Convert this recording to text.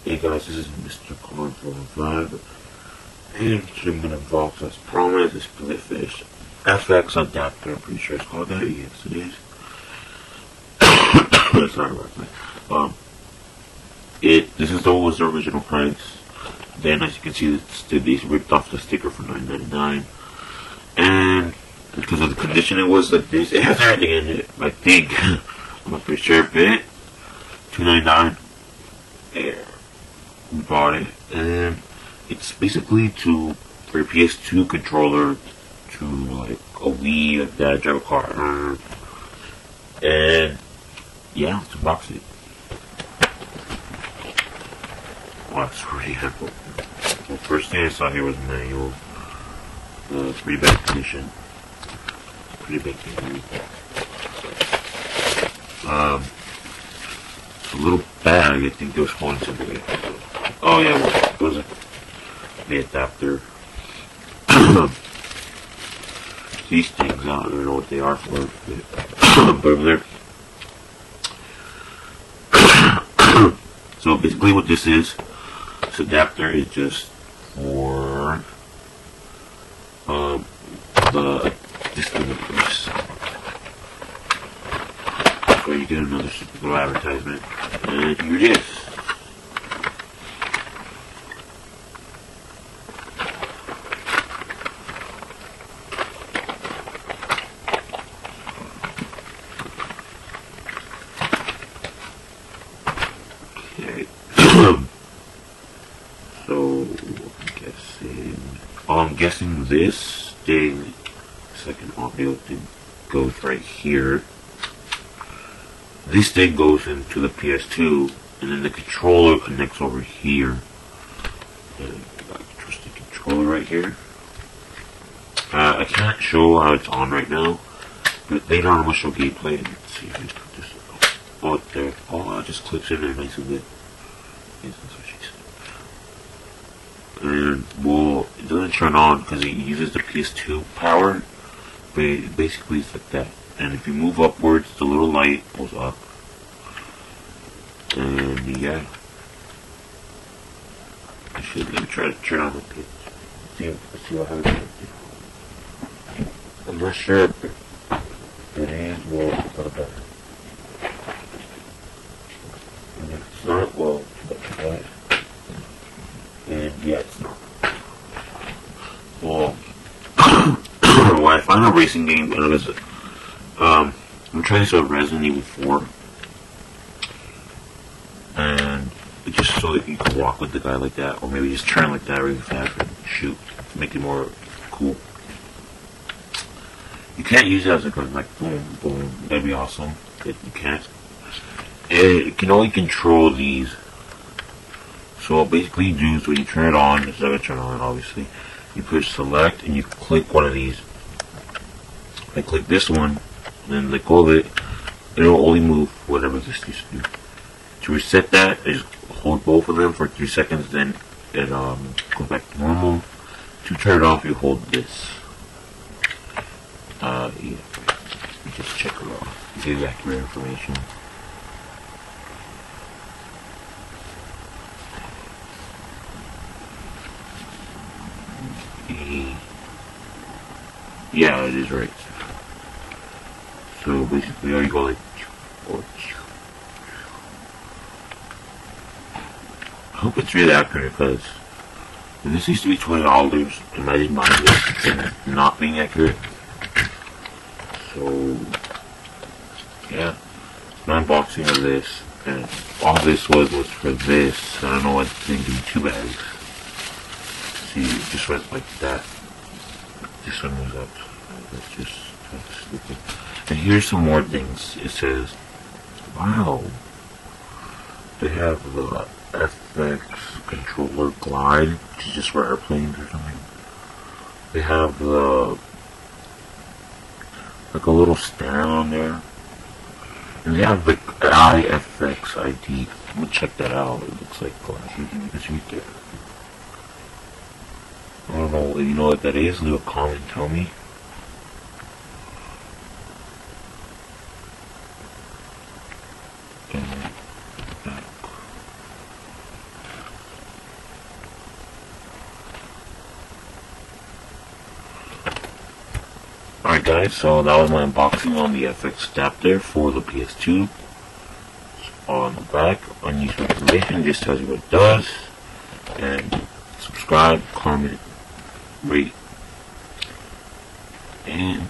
Hey guys, this is Mr. Corn 415, and today I'm going to unbox, as promised, this splitfish FX adapter. I'm pretty sure it's called that. Yes, it is. Sorry about that. This was the original price. Then, as you can see, they ripped off the sticker for $9.99, and because of the condition it was like this, it has everything in it. I think I'm not pretty sure, but $2.99. There. We bought it, and it's basically for a PS2 controller to like a Wii, like that, drive a car, and yeah, let's unbox it. Wow, it's really helpful. Well, first thing I saw here was manual. Pretty bad condition. Pretty big thing. A little bag. I think there was holding something. Oh yeah, it was the adapter. These things, I don't know what they are for, but over there. So basically what this adapter is just for this thing of course. So you get another little advertisement, and here it is. Okay. So I'm guessing this thing, second audio thing, goes right here. This thing goes into the PS2, and then the controller connects over here. And got a trusty controller right here. I can't show how it's on right now, but later on I'm gonna show gameplay. Let's see if we put this. Oh, there. Oh, it just clips in there nice and good. Yes, that's what she said. And well, it doesn't turn on because it uses the PS2 power, but basically it's like that. And if you move upwards, the little light pulls up. And yeah. Let me try to turn on the pitch. Let's see what happens. I'm not sure if it is, well, it's not better. And if it's not, well, that's bad. And yeah, it's not. Well, when I find a racing game, I don't know, I'm trying this out Resident Evil 4, and just so that you can walk with the guy like that, or maybe just turn like that really fast and shoot to make it more cool. You can't use it as a gun, like boom, boom, that'd be awesome, but you can't. It can only control these. So basically you do is when you turn it on, it's not going to turn on obviously, you push select and you click one of these. I click this one, and then let go of it, it'll only move whatever this used to do. To reset that, I just hold both of them for 3 seconds, then it goes back to normal. To turn it off, you hold this. Yeah, just check it off. Give you accurate information. Yeah, it is right. So basically, all you go like, I hope it's really accurate, because this used to be $20, and I didn't mind it not being accurate. So yeah, an unboxing of this, and all this was for this. I don't know what they give me 2 bags. See, it just went like that. This one was up. That's just stupid. And here's some more things. It says, wow, they have the FX controller glide, which is just for airplanes or something. They have the like a little stand on there, and they have the IFX ID. I'm gonna check that out. It looks like glasses. It's right there. I don't know. If you know what that is, leave a comment and tell me. Alright guys, so that was my unboxing on the FX adapter for the PS2. On the back, unuseful information, just tells you what it does. And subscribe, comment, rate, and